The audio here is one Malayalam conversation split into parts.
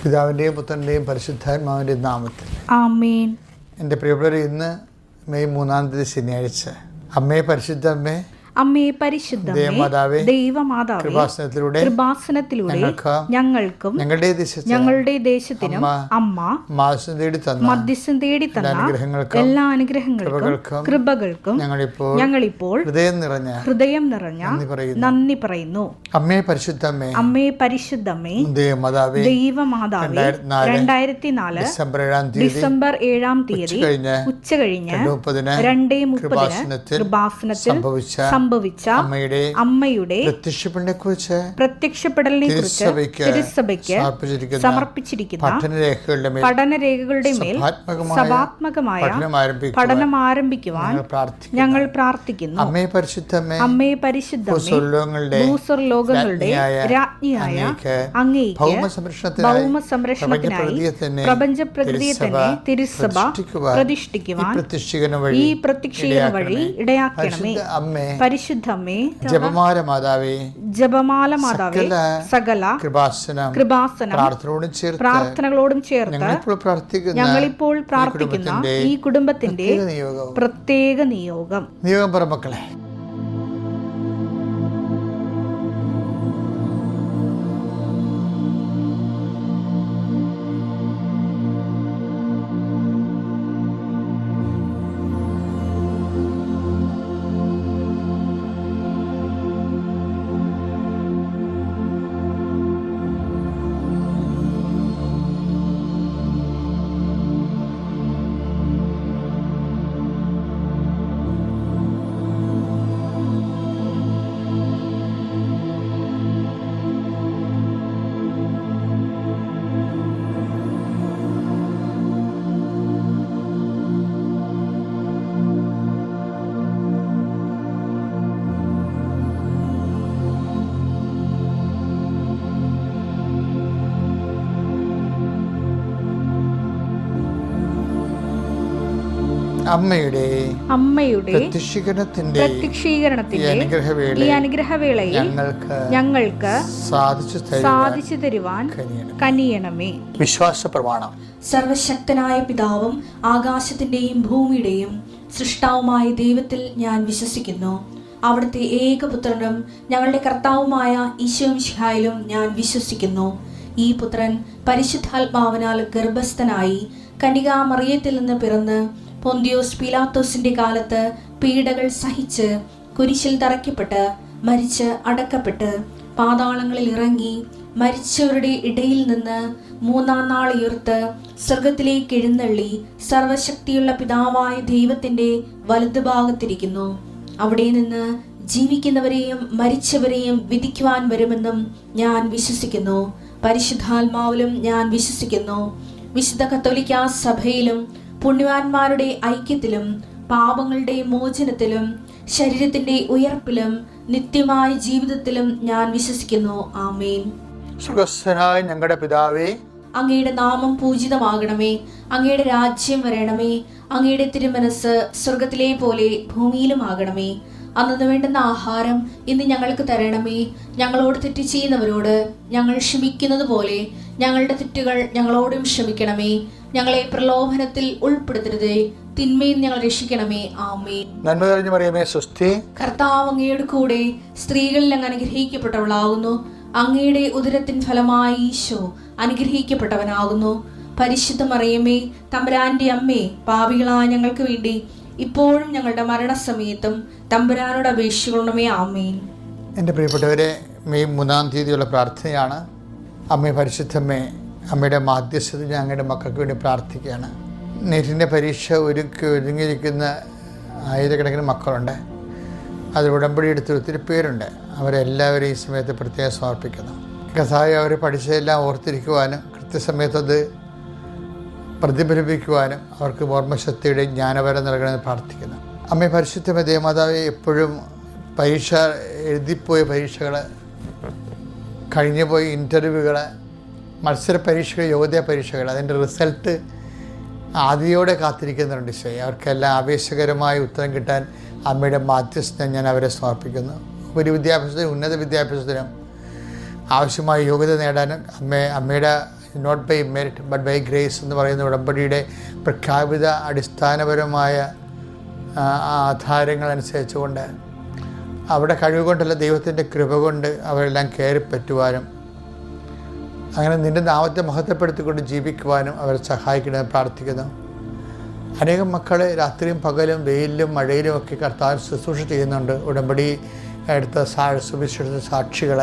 പിതാവിൻ്റെയും പുത്രൻ്റെയും പരിശുദ്ധാത്മാവിൻ്റെയും നാമത്തിൽ ആമേൻ. എൻ്റെ പ്രിയപ്പെട്ടവരെ, ഇന്ന് മെയ് 3 ശനിയാഴ്ച. അമ്മേ, പരിശുദ്ധ അമ്മേ, അമ്മേ പരിശുദ്ധമേ, ദൈവമാതാവേ, കൃപാസനത്തിലൂടെ ഞങ്ങൾക്കും ഞങ്ങളുടെ ദേശത്തിനും അമ്മ മധ്യസ്ഥം തേടി തന്ന എല്ലാ അനുഗ്രഹങ്ങൾക്കും കൃപകൾക്കും ഞങ്ങളിപ്പോൾ ഹൃദയം നിറഞ്ഞ നന്ദി പറയുന്നു. അമ്മേ പരിശുദ്ധമേ, അമ്മേ പരിശുദ്ധമേ, ദൈവമാതാവേ, 2004 ഡിസംബർ 7 ഉച്ചകഴിഞ്ഞ് 2:30 കൃപാസനത്തിൽ സംഭവിച്ച അമ്മയുടെ പ്രത്യക്ഷപ്പെടലിനെ കുറിച്ച് തിരുസഭയ്ക്ക് സമർപ്പിച്ചിരിക്കുന്ന പഠനരേഖകളുടെ മേൽ സഭാത്മകമായ പഠനം ആരംഭിക്കുവാൻ ഞങ്ങൾ പ്രാർത്ഥിക്കുന്നു. അമ്മേ പരിശുദ്ധമേ, ഭൂസ്വർലോകങ്ങളുടെ രാജ്ഞിയായ അങ്ങേയ്ക്ക് ഭൗമ സംരക്ഷണത്തിനായി പ്രപഞ്ച പ്രകൃതിയെ തന്നെ തിരുസഭ പ്രതിഷ്ഠിക്കുവാൻ ഈ പ്രത്യക്ഷീകരണ വഴി ഇടയാക്കണമേ. പരിശുദ്ധമേ, ജപമാല മാതാവേ, സകല കൃപാസനം പ്രാർത്ഥനകളോടും ചേർത്ത് ഞങ്ങളിപ്പോൾ പ്രാർത്ഥിക്കുന്ന ഈ കുടുംബത്തിന്റെ പ്രത്യേക നിയോഗം. മക്കളെ, അമ്മയുടെ പ്രത്യക്ഷീകരണത്തിന്റെ ഈ അനുഗ്രഹവേളയിൽ ഞങ്ങൾക്ക് സാധിച്ചു തരുവാൻ കനിയണമേ. വിശ്വാസ പ്രമാണം. സർവശക്തനായ പിതാവും ആകാശത്തിന്റെയും ഭൂമിയുടെയും സൃഷ്ടാവുമായ ദൈവത്തിൽ ഞാൻ വിശ്വസിക്കുന്നു. അവിടുത്തെ ഏകപുത്രനും ഞങ്ങളുടെ കർത്താവുമായ ഈശോമിശിഹായിലും ഞാൻ വിശ്വസിക്കുന്നു. ഈ പുത്രൻ പരിശുദ്ധാത്മാവിനാൽ ഗർഭസ്ഥനായി കന്യകാമറിയത്തിൽ നിന്ന് പിറന്ന് പൊന്തിയോസ് പീലാത്തോസിന്റെ കാലത്ത് പീഡകൾ സഹിച്ച് കുരിശിൽ തറയ്ക്കപ്പെട്ട് മരിച്ച് അടക്കപ്പെട്ട് പാതാളങ്ങളിൽ ഇറങ്ങി മരിച്ചവരുടെ ഇടയിൽ നിന്ന് 3-ാം നാൾ ഉയർത്ത് സ്വർഗത്തിലേക്ക് എഴുന്നള്ളി സർവശക്തിയുള്ള പിതാവായ ദൈവത്തിന്റെ വലതുഭാഗത്തിരിക്കുന്നു. അവിടെ നിന്ന് ജീവിക്കുന്നവരെയും മരിച്ചവരെയും വിധിക്കുവാൻ വരുമെന്നും ഞാൻ വിശ്വസിക്കുന്നു. പരിശുദ്ധാത്മാവിലും ഞാൻ വിശ്വസിക്കുന്നു. വിശുദ്ധ കത്തോലിക്കാ സഭയിലും പുണ്യവാന്മാരുടെ ഐക്യത്തിലും പാപങ്ങളുടെ മോചനത്തിലും ശരീരത്തിന്റെ ഉയർപ്പിലും നിത്യമായ ജീവിതത്തിലും ഞാൻ വിശ്വസിക്കുന്നു. ആമേൻ. സ്വർഗ്ഗസ്ഥനായ ഞങ്ങളുടെ പിതാവേ, അങ്ങയുടെ നാമം പൂജിതമാകണമേ. അങ്ങയുടെ രാജ്യം വരണമേ. അങ്ങയുടെ തിരുമനസ് സ്വർഗത്തിലെ പോലെ ഭൂമിയിലും ആകണമേ. അന്നു വേണ്ടുന്ന ആഹാരം ഇന്ന് ഞങ്ങൾക്ക് തരണമേ. ഞങ്ങളോട് തെറ്റ് ചെയ്യുന്നവരോട് ഞങ്ങൾ ക്ഷമിക്കുന്നത് പോലെ ഞങ്ങളുടെ തെറ്റുകൾ ഞങ്ങളോടും ക്ഷമിക്കണമേ. ഞങ്ങളെ പ്രലോഭനത്തിൽ ഉൾപ്പെടുത്തരുതേ, തിന്മയിൽ ഞങ്ങൾ രക്ഷിക്കണമേ. ആമേൻ. നന്മ നിറഞ്ഞ മറിയമേ, സ്വസ്തി. കർത്താവ് അങ്ങയുടെ കൂടെ സ്ത്രീകളിൽ അങ്ങ് അനുഗ്രഹിക്കപ്പെട്ടവളാകുന്നു. അങ്ങയുടെ ഉദരത്തിൻ ഫലമായി ഈശോ അനുഗ്രഹിക്കപ്പെട്ടവനാകുന്നു. പരിശുദ്ധ മറിയമേ, തമ്പുരാന്റെ അമ്മേ, പാപികളായ ഞങ്ങൾക്ക് വേണ്ടി ഇപ്പോഴും ഞങ്ങളുടെ മരണസമയത്തും തമ്പുരാനോട് അപേക്ഷിക്കണമേ. ആമേൻ. എൻ്റെ പ്രിയപ്പെട്ടവരെ, മെയ് 3 പ്രാർത്ഥനയാണ്. അമ്മേ പരിശുദ്ധമ്മേ, അമ്മയുടെ മാധ്യസ്ഥത ഞങ്ങളുടെ മക്കൾക്ക് വേണ്ടി പ്രാർത്ഥിക്കുകയാണ്. നെറ്റിൻ്റെ പരീക്ഷ ഒരുങ്ങിയിരിക്കുന്ന ആയിരക്കണക്കിന് മക്കളുണ്ട്. അതിൽ ഉടമ്പടി എടുത്ത് ഒത്തിരി പേരുണ്ട്. അവരെല്ലാവരും ഈ സമയത്ത് പ്രത്യേകം സമർപ്പിക്കുന്നു. കഥായി അവർ പഠിച്ചതെല്ലാം ഓർത്തിരിക്കുവാനും കൃത്യസമയത്തത് പ്രതിഫലിപ്പിക്കുവാനും അവർക്ക് ഓർമ്മശക്തിയുടെ ജ്ഞാനപരം നൽകണമെന്ന് പ്രാർത്ഥിക്കുന്നു. അമ്മേ പരിശുദ്ധമേ, ദേവമാതാവെ, എപ്പോഴും പരീക്ഷ എഴുതിപ്പോയ പരീക്ഷകൾ, കഴിഞ്ഞുപോയ ഇൻ്റർവ്യൂകൾ, മത്സര പരീക്ഷകൾ, യോഗ്യതാ പരീക്ഷകൾ, അതിൻ്റെ റിസൾട്ട് ആദിയോടെ കാത്തിരിക്കുന്നുണ്ട്. അവർക്കെല്ലാം ആവേശകരമായ ഉത്തരം കിട്ടാൻ അമ്മയുടെ മാധ്യസ്ഥം ഞാൻ അവരെ സമർപ്പിക്കുന്നു. ഉപരിവിദ്യാഭ്യാസത്തിനും ഉന്നത വിദ്യാഭ്യാസത്തിനും ആവശ്യമായ യോഗ്യത നേടാനും അമ്മയുടെ not by merit but by grace എന്ന് പറയുന്ന ഉടമ്പടിയുടെ പ്രഖ്യാപിത അടിസ്ഥാനപരമായ ആധാരങ്ങളനുസരിച്ചുകൊണ്ട് അവിടെ കഴിവുകൊണ്ടല്ല ദൈവത്തിൻ്റെ കൃപ കൊണ്ട് അവരെല്ലാം കയറിപ്പറ്റുവാനും അങ്ങനെ നിൻ്റെ നാമത്തെ മഹത്വപ്പെടുത്തിക്കൊണ്ട് ജീവിക്കുവാനും അവരെ സഹായിക്കണമെന്ന് പ്രാർത്ഥിക്കുന്നു. അനേകം മക്കൾ രാത്രിയും പകലും വെയിലിലും മഴയിലും ഒക്കെ കർത്താവ് ശുശ്രൂഷ ചെയ്യുന്നുണ്ട്. ഉടമ്പടി എടുത്ത സുവിശേഷ സാക്ഷികൾ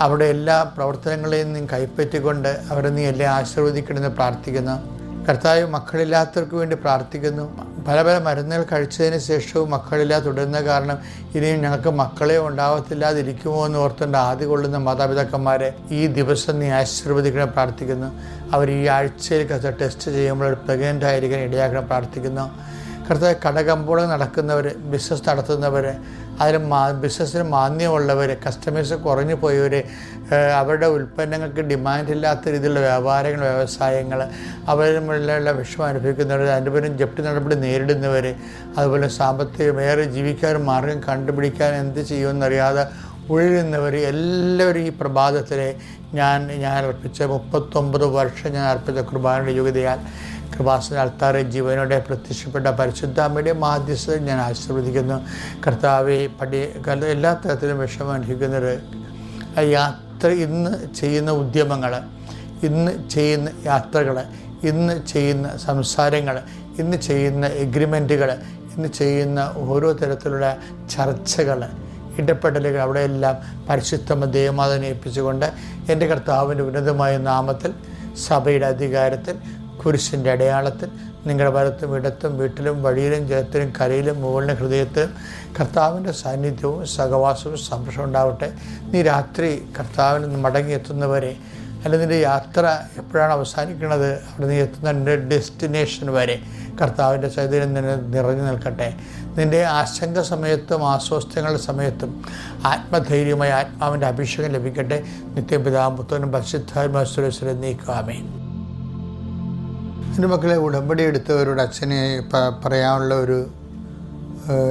അവിടെ എല്ലാ പ്രവർത്തനങ്ങളെയും നീ കൈപ്പറ്റിക്കൊണ്ട് അവരെ നീ എല്ലാം ആശീർവദിക്കണമെന്ന് പ്രാർത്ഥിക്കുന്നു. കർത്താവ് മക്കളില്ലാത്തവർക്ക് വേണ്ടി പ്രാർത്ഥിക്കുന്നു. പല പല മരുന്നുകൾ കഴിച്ചതിന് ശേഷവും മക്കളില്ലാതെ തുടരുന്ന കാരണം ഇനിയും ഞങ്ങൾക്ക് മക്കളെ ഉണ്ടാവത്തില്ലാതിരിക്കുമോ എന്ന് ഓർത്തുകൊണ്ട് ആദ്യ കൊള്ളുന്ന മാതാപിതാക്കന്മാരെ ഈ ദിവസം നീ ആശീർവദിക്കണം പ്രാർത്ഥിക്കുന്നു. അവർ ഈ ആഴ്ചയിൽ ടെസ്റ്റ് ചെയ്യുമ്പോൾ പ്രഗ്നൻ്റ് ആയിരിക്കാൻ ഇടയാക്കണം പ്രാർത്ഥിക്കുന്നു. കർത്താവ് കടകമ്പോളം നടക്കുന്നവർ, ബിസിനസ് നടത്തുന്നവർ, അതിൽ ബിസിനസ്സിന് മാന്യമുള്ളവർ, കസ്റ്റമേഴ്സ് കുറഞ്ഞു പോയവർ, അവരുടെ ഉൽപ്പന്നങ്ങൾക്ക് ഡിമാൻഡില്ലാത്ത രീതിയിലുള്ള വ്യാപാരങ്ങൾ, വ്യവസായങ്ങൾ, അവരുമുള്ള വിഷമം അനുഭവിക്കുന്നവർ, അതിൻ്റെ പേരും ജപ്തി നടപടി നേരിടുന്നവർ, അതുപോലെ സാമ്പത്തികമേറെ ജീവിക്കാൻ മാർഗം കണ്ടുപിടിക്കാൻ എന്ത് ചെയ്യുമെന്നറിയാതെ ഉഴലുന്നവർ എല്ലാവരും ഈ പ്രഭാതത്തിലെ ഞാൻ അർപ്പിച്ച 39 വർഷം ഞാൻ അർപ്പിച്ച കുർബാനയുടെ യോഗ്യതയാൽ കൃപാസന അൾത്താറെ ജീവനോടെ പ്രത്യക്ഷപ്പെട്ട പരിശുദ്ധാമ്മയുടെ മാധ്യസ്ഥത ഞാൻ ആശീർവദിക്കുന്നു. കർത്താവെ എല്ലാ തരത്തിലും വിഷമം അനുഭവിക്കുന്നവർ യാത്ര, ഇന്ന് ചെയ്യുന്ന ഉദ്യമങ്ങൾ, ഇന്ന് ചെയ്യുന്ന യാത്രകൾ, ഇന്ന് ചെയ്യുന്ന സംസാരങ്ങൾ, ഇന്ന് ചെയ്യുന്ന എഗ്രിമെൻറ്റുകൾ, ഇന്ന് ചെയ്യുന്ന ഓരോ തരത്തിലുള്ള ചർച്ചകൾ, ഇടപെടലുകൾ, അവിടെയെല്ലാം പരിശുദ്ധമ ദേവമാതാവിനെ ഏൽപ്പിച്ചുകൊണ്ട് എൻ്റെ കർത്താവിൻ്റെ ഉന്നതമായ നാമത്തിൽ സഭയുടെ അധികാരത്തിൽ കുരിശിൻ്റെ അടയാളത്തിൽ നിങ്ങളുടെ വലത്തും ഇടത്തും വീട്ടിലും വഴിയിലും ജലത്തിലും കരയിലും മുകളിലും ഹൃദയത്തിലും കർത്താവിൻ്റെ സാന്നിധ്യവും സഹവാസവും സംരക്ഷണം ഉണ്ടാവട്ടെ. നീ രാത്രി കർത്താവിൽ നിന്ന് മടങ്ങിയെത്തുന്നവരെ, അല്ലെങ്കിൽ നിൻ്റെ യാത്ര എപ്പോഴാണ് അവസാനിക്കുന്നത് അവിടെ നീ എത്തുന്ന നിൻ്റെ ഡെസ്റ്റിനേഷൻ വരെ കർത്താവിൻ്റെ ചൈതന്യം നിന്നെ നിറഞ്ഞു നിൽക്കട്ടെ. നിൻ്റെ ആശങ്ക സമയത്തും ആസ്വാസ്ഥ്യങ്ങളുടെ സമയത്തും ആത്മധൈര്യമായി ആത്മാവിൻ്റെ അഭിഷേകം ലഭിക്കട്ടെ. നിത്യപിതാവും പുത്രനും പരിശുദ്ധാത്മാവിനെ നീക്കുവാമേൻ. എൻ്റെ മക്കളെ, ഉടമ്പടി എടുത്തവരോട് അച്ഛനെ പറയാനുള്ള ഒരു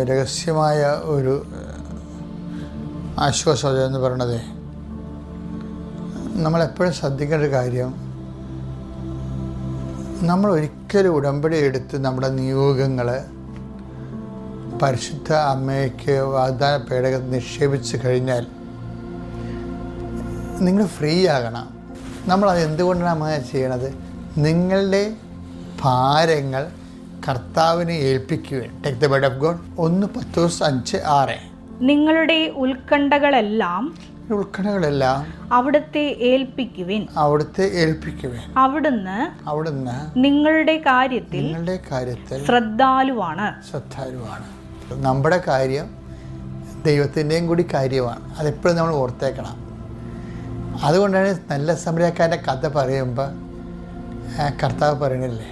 രഹസ്യമായ ഒരു ആശ്വാസം എന്ന് പറയണത്, നമ്മളെപ്പോഴും ശ്രദ്ധിക്കേണ്ട ഒരു കാര്യം, നമ്മൾ ഒരിക്കലും ഉടമ്പടി എടുത്ത് നമ്മുടെ നിയോഗങ്ങൾ പരിശുദ്ധ അമ്മയ്ക്ക് വാഗ്ദാന പേടകത്തിൽ നിക്ഷേപിച്ച് കഴിഞ്ഞാൽ നിങ്ങൾ ഫ്രീ ആകണം. നമ്മളത് എന്തുകൊണ്ടാണ് അങ്ങനെ ചെയ്യണത്? നിങ്ങളുടെ ഭാരങ്ങൾ കർത്താവിനെ ഏൽപ്പിക്കുകയാണ്. Take the word of God. 1 Petrus 5:6. നിങ്ങളുടെ ഉത്കണ്ഠകളെല്ലാം അവിടുത്തെ ഏൽപ്പിക്കുവിൻ. അവിടുന്ന് നിങ്ങളുടെ കാര്യത്തിൽ ശ്രദ്ധാലുവാണ്. നമ്മുടെ കാര്യം ദൈവത്തിൻ്റെയും കൂടി കാര്യമാണ്. അതെപ്പോഴും നമ്മൾ ഓർത്തേക്കണം. അതുകൊണ്ടാണ് നല്ല സമരക്കാരൻ്റെ കഥ പറയുമ്പോൾ കർത്താവ് പറയണില്ലേ,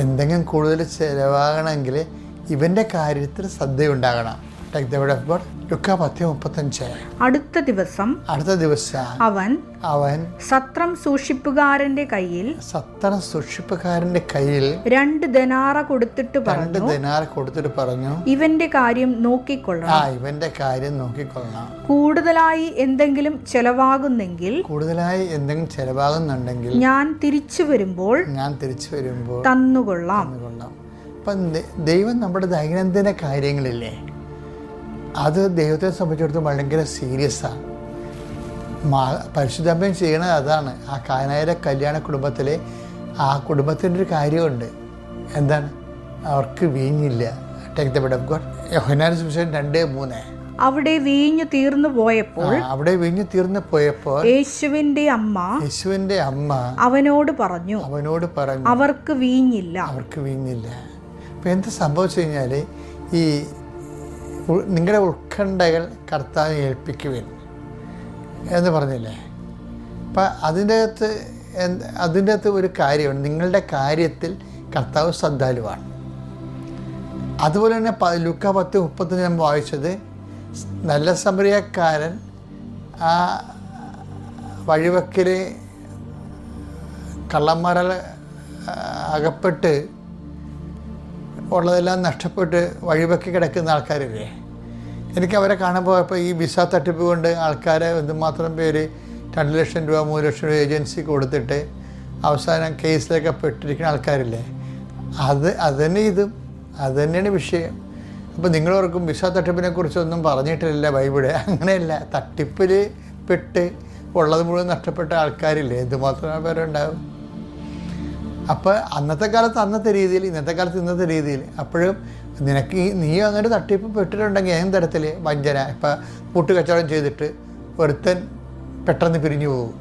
എന്തെങ്കിലും കൂടുതൽ ചിലവാകണമെങ്കിൽ ഇവൻ്റെ കാര്യത്തിൽ ശ്രദ്ധയുണ്ടാകണം. ലുക്കാ 10:35. അടുത്ത ദിവസം അവൻ സത്രം സൂക്ഷിപ്പുകാരന്റെ കയ്യിൽ 2 ദനാറ കൊടുത്തിട്ട് പറഞ്ഞു, ഇവന്റെ കാര്യം നോക്കിക്കൊള്ളണം. കൂടുതലായി എന്തെങ്കിലും ചെലവാകുന്നെങ്കിൽ ഞാൻ തിരിച്ചു വരുമ്പോൾ തന്നുകൊള്ളാം. അപ്പം ദൈവം നമ്മുടെ ദൈനംദിന കാര്യങ്ങളില്ലേ, അത് ദൈവത്തെ സംബന്ധിച്ചിടത്തോളം ഭയങ്കര സീരിയസാണ്. പരിശുദ്ധമ്മയും ചെയ്യണത് അതാണ്. ആ കാനായിലെ കല്യാണ കുടുംബത്തിലെ ആ കുടുംബത്തിൻ്റെ ഒരു കാര്യമുണ്ട്. എന്താണ്? അവർക്ക് വീഞ്ഞില്ല. Take the word of God. യോഹന്നാന്റെ സുവിശേഷം 2:3. അവിടെ വീഞ്ഞു തീർന്നു പോയപ്പോൾ യേശുവിന്റെ അമ്മ അവനോട് പറഞ്ഞു അവർക്ക് വീഞ്ഞില്ല. അപ്പം എന്ത് സംഭവിച്ചു കഴിഞ്ഞാൽ, ഈ നിങ്ങളുടെ ഉത്കണ്ഠകൾ കർത്താവിനെ ഏൽപ്പിക്കുവിൻ എന്ന് പറഞ്ഞില്ലേ. അപ്പം അതിൻ്റെ അകത്ത് ഒരു കാര്യമാണ്, നിങ്ങളുടെ കാര്യത്തിൽ കർത്താവ് ശ്രദ്ധാലുവാണ്. അതുപോലെ തന്നെ ലുക്കാ 10:30 ഞാൻ വായിച്ചത്, നല്ല സമരിയക്കാരൻ ആ വഴിവക്കിൽ കള്ളന്മാരാൽ അകപ്പെട്ട് ഉള്ളതെല്ലാം നഷ്ടപ്പെട്ട് വഴിവെക്കി കിടക്കുന്ന ആൾക്കാരില്ലേ. എനിക്ക് അവരെ കാണുമ്പോൾ ഇപ്പോൾ ഈ വിസ തട്ടിപ്പ് കൊണ്ട് ആൾക്കാരെ എന്തുമാത്രം പേര് 2 ലക്ഷം രൂപ 3 ലക്ഷം രൂപ ഏജൻസിക്ക് കൊടുത്തിട്ട് അവസാനം കേസിലൊക്കെ പെട്ടിരിക്കുന്ന ആൾക്കാരില്ലേ, അത് തന്നെയാണ് വിഷയം. അപ്പോൾ നിങ്ങളോർക്കും വിസ തട്ടിപ്പിനെ കുറിച്ചൊന്നും പറഞ്ഞിട്ടില്ല ബൈബിള്. അങ്ങനെയല്ല, തട്ടിപ്പിൽ പെട്ട് ഉള്ളത് മുഴുവൻ നഷ്ടപ്പെട്ട ആൾക്കാരില്ലേ, എന്തുമാത്രം പേരുണ്ടാവും. അപ്പോൾ അന്നത്തെ കാലത്ത് അന്നത്തെ രീതിയിൽ, ഇന്നത്തെ കാലത്ത് ഇന്നത്തെ രീതിയിൽ. അപ്പോഴും നീ അങ്ങനെ തട്ടിപ്പ് പെട്ടിട്ടുണ്ടെങ്കിൽ ഏത് തരത്തിൽ വഞ്ചന, ഇപ്പം കൂട്ടുകച്ചവടം ചെയ്തിട്ട് ഒരുത്തൻ പെട്ടെന്ന് പിരിഞ്ഞു പോകും.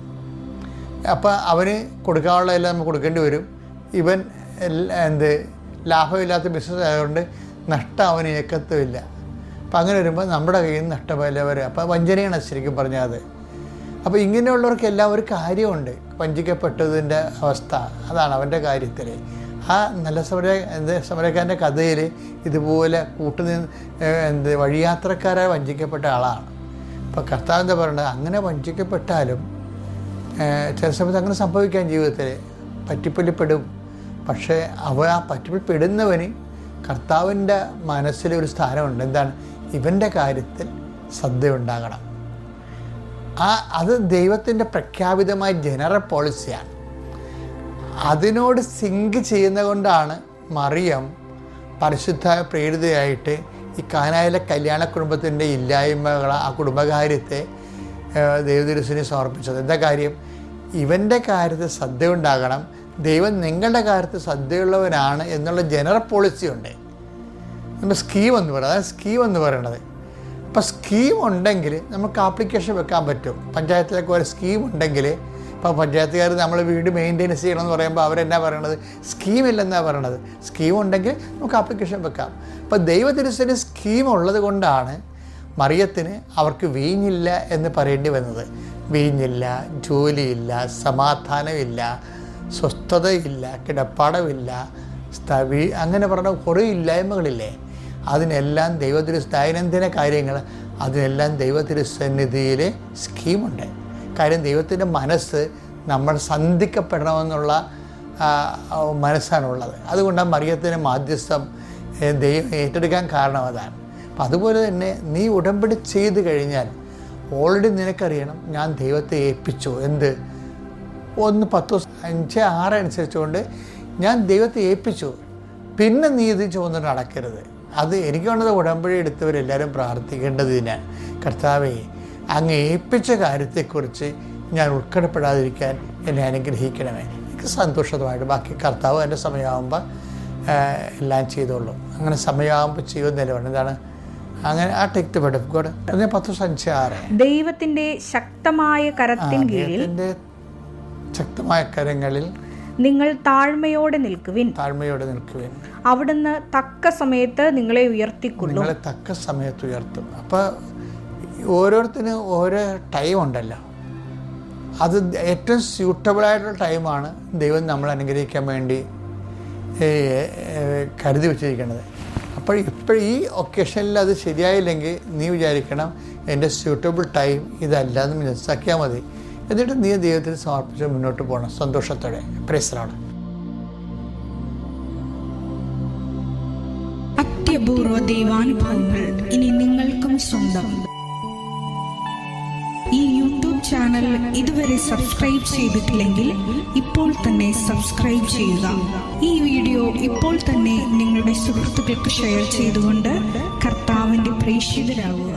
അപ്പോൾ അവന് കൊടുക്കാനുള്ള എല്ലാം നമുക്ക് കൊടുക്കേണ്ടി വരും. ഇവൻ ലാഭമില്ലാത്ത ബിസിനസ് ആയതുകൊണ്ട് നഷ്ടം അവന് ഏക്കത്തുമില്ല. അപ്പം അങ്ങനെ വരുമ്പോൾ നമ്മുടെ കയ്യിൽ നിന്ന് നഷ്ടമല്ല വരും. അപ്പോൾ വഞ്ചനയാണ് ശരിക്കും പറഞ്ഞാൽ അത്. അപ്പോൾ ഇങ്ങനെയുള്ളവർക്കെല്ലാം ഒരു കാര്യമുണ്ട്, വഞ്ചിക്കപ്പെട്ടതിൻ്റെ അവസ്ഥ. അതാണ് അവൻ്റെ കാര്യത്തിൽ. ആ നല്ല സമരക്കാരൻ്റെ കഥയിൽ ഇതുപോലെ വഴിയാത്രക്കാരായി വഞ്ചിക്കപ്പെട്ട ആളാണ്. അപ്പോൾ കർത്താവ് എന്താ പറയുന്നത്, അങ്ങനെ വഞ്ചിക്കപ്പെട്ടാലും ചില സമയത്ത് അങ്ങനെ സംഭവിക്കാൻ ജീവിതത്തിൽ പറ്റിപ്പല്ലിപ്പെടും. പക്ഷേ ആ പറ്റിപ്പല്ലിപ്പെടുന്നവന് കർത്താവിൻ്റെ മനസ്സിലൊരു സ്ഥാനമുണ്ട്. എന്താണ്? ഇവൻ്റെ കാര്യത്തിൽ ശ്രദ്ധയുണ്ടാകണം. അത് ദൈവത്തിൻ്റെ പ്രഖ്യാപിതമായ ജനറൽ പോളിസിയാണ്. അതിനോട് സിങ്ക് ചെയ്യുന്ന കൊണ്ടാണ് മറിയം പരിശുദ്ധ പ്രേരിതയായിട്ട് ഈ കാനായിലെ കല്യാണ കുടുംബത്തിൻ്റെ ഇല്ലായ്മകൾ, ആ കുടുംബകാര്യത്തെ ദൈവതിരുസിനെ സമർപ്പിച്ചത്. എന്താ കാര്യം? ഇവൻ്റെ കാര്യത്തിൽ ശ്രദ്ധയുണ്ടാകണം, ദൈവം നിങ്ങളുടെ കാര്യത്തിൽ ശ്രദ്ധയുള്ളവനാണ് എന്നുള്ള ജനറൽ പോളിസി ഉണ്ട്. നമ്മൾ സ്കീം എന്ന് പറയുന്നത്, അതാണ് സ്കീം എന്ന് പറയുന്നത്. അപ്പോൾ സ്കീം ഉണ്ടെങ്കിൽ നമുക്ക് ആപ്ലിക്കേഷൻ വെക്കാൻ പറ്റും. പഞ്ചായത്തിലൊക്കെ ഒരു സ്കീം ഉണ്ടെങ്കിൽ, ഇപ്പോൾ പഞ്ചായത്തുകാർ നമ്മൾ വീട് മെയിൻ്റെനൻസ് ചെയ്യണമെന്ന് പറയുമ്പോൾ അവരെന്നാ പറയണത്, സ്കീമില്ലെന്നാണ് പറയണത്. സ്കീം ഉണ്ടെങ്കിൽ നമുക്ക് ആപ്ലിക്കേഷൻ വെക്കാം. അപ്പോൾ ദൈവതിരുസന് സ്കീം ഉള്ളത് കൊണ്ടാണ് മറിയത്തിന് അവർക്ക് വീഞ്ഞില്ല എന്ന് പറയേണ്ടി വന്നത്. വീഞ്ഞില്ല, ജോലിയില്ല, സമാധാനമില്ല, സ്വസ്ഥതയില്ല, കിടപ്പാടമില്ല, അങ്ങനെ പറഞ്ഞ കുറേ ഇല്ലായ്മകളില്ലേ. അതിനെല്ലാം ദൈവത്തിരുസന്നിധിയിലെ കാര്യങ്ങൾ, അതിനെല്ലാം ദൈവത്തിരുസന്നിധിയിലെ സ്കീമുണ്ട്. കാര്യം ദൈവത്തിൻ്റെ മനസ്സ് നമ്മൾ സന്ധിക്കപ്പെടണമെന്നുള്ള മനസ്സാണുള്ളത്. അതുകൊണ്ടാണ് മറിയത്തിന് മാധ്യസ്ഥം ദൈവം ഏറ്റെടുക്കാൻ കാരണം അതാണ്. അപ്പം അതുപോലെ തന്നെ നീ ഉടമ്പടി ചെയ്ത് കഴിഞ്ഞാൽ ഓൾറെഡി നിനക്കറിയണം, ഞാൻ ദൈവത്തെ ഏൽപ്പിച്ചു. 1 10 5 6 അനുസരിച്ചുകൊണ്ട് ഞാൻ ദൈവത്തെ ഏൽപ്പിച്ചു, പിന്നെ നീ ഇത് ചുമന്നിട്ട് നടക്കരുത്. അത് എനിക്ക് വേണ്ടത് ഉടമ്പടി എടുത്തവരെല്ലാവരും പ്രാർത്ഥിക്കേണ്ടത് ഇതിനാണ്. കർത്താവേ, അങ്ങ് ഏൽപ്പിച്ച കാര്യത്തെക്കുറിച്ച് ഞാൻ ഉൾക്കടപ്പെടാതിരിക്കാൻ എന്നെ അനുഗ്രഹിക്കണമേ. എനിക്ക് സന്തോഷമായിട്ട് ബാക്കി കർത്താവ് എൻ്റെ സമയമാകുമ്പോൾ എല്ലാം ചെയ്തോളൂ. അങ്ങനെ സമയമാകുമ്പോൾ ചെയ്യുന്നില്ല. എന്താണ് അങ്ങനെ ആ ടെക്റ്റ് പെടും കൂടെ 10:5-6 ദൈവത്തിൻ്റെ ശക്തമായ കരത്തിൻ കീഴിൽ, ശക്തമായ കരങ്ങളിൽ നിങ്ങൾ താഴ്മയോടെ നിൽക്കുവിൻ. അവിടുന്ന് തക്ക സമയത്ത് നിങ്ങളെ ഉയർത്തിക്കൊള്ളും. തക്ക സമയത്ത് ഉയർത്തും. അപ്പോൾ ഓരോരുത്തരും ഓരോ ടൈം ഉണ്ടല്ലോ, അത് ഏറ്റവും സ്യൂട്ടബിളായിട്ടുള്ള ടൈമാണ് ദൈവം നമ്മൾ അനുഗ്രഹിക്കാൻ വേണ്ടി കരുതി വെച്ചിരിക്കുന്നത്. അപ്പോൾ ഈ ഒക്കേഷനിൽ അത് ശരിയായില്ലെങ്കിൽ നീ വിചാരിക്കണം, എൻ്റെ സ്യൂട്ടബിൾ ടൈം ഇതല്ല എന്ന് മനസ്സിലാക്കിയാൽ മതി. എന്നിട്ട് നീ ദൈവത്തിന് സമർപ്പിച്ച് മുന്നോട്ട് പോകണം സന്തോഷത്തോടെ. Praise the Lord. അത്യപൂർവ ദൈവാനുഭവങ്ങൾ ഇനി നിങ്ങൾക്കും സ്വന്തം. ഈ യൂട്യൂബ് ചാനൽ ഇതുവരെ സബ്സ്ക്രൈബ് ചെയ്തിട്ടില്ലെങ്കിൽ ഇപ്പോൾ തന്നെ സബ്സ്ക്രൈബ് ചെയ്യുക. ഈ വീഡിയോ ഇപ്പോൾ തന്നെ നിങ്ങളുടെ സുഹൃത്തുക്കൾക്ക് ഷെയർ ചെയ്തുകൊണ്ട് കർത്താവിൻ്റെ പ്രേക്ഷിതരാകുക.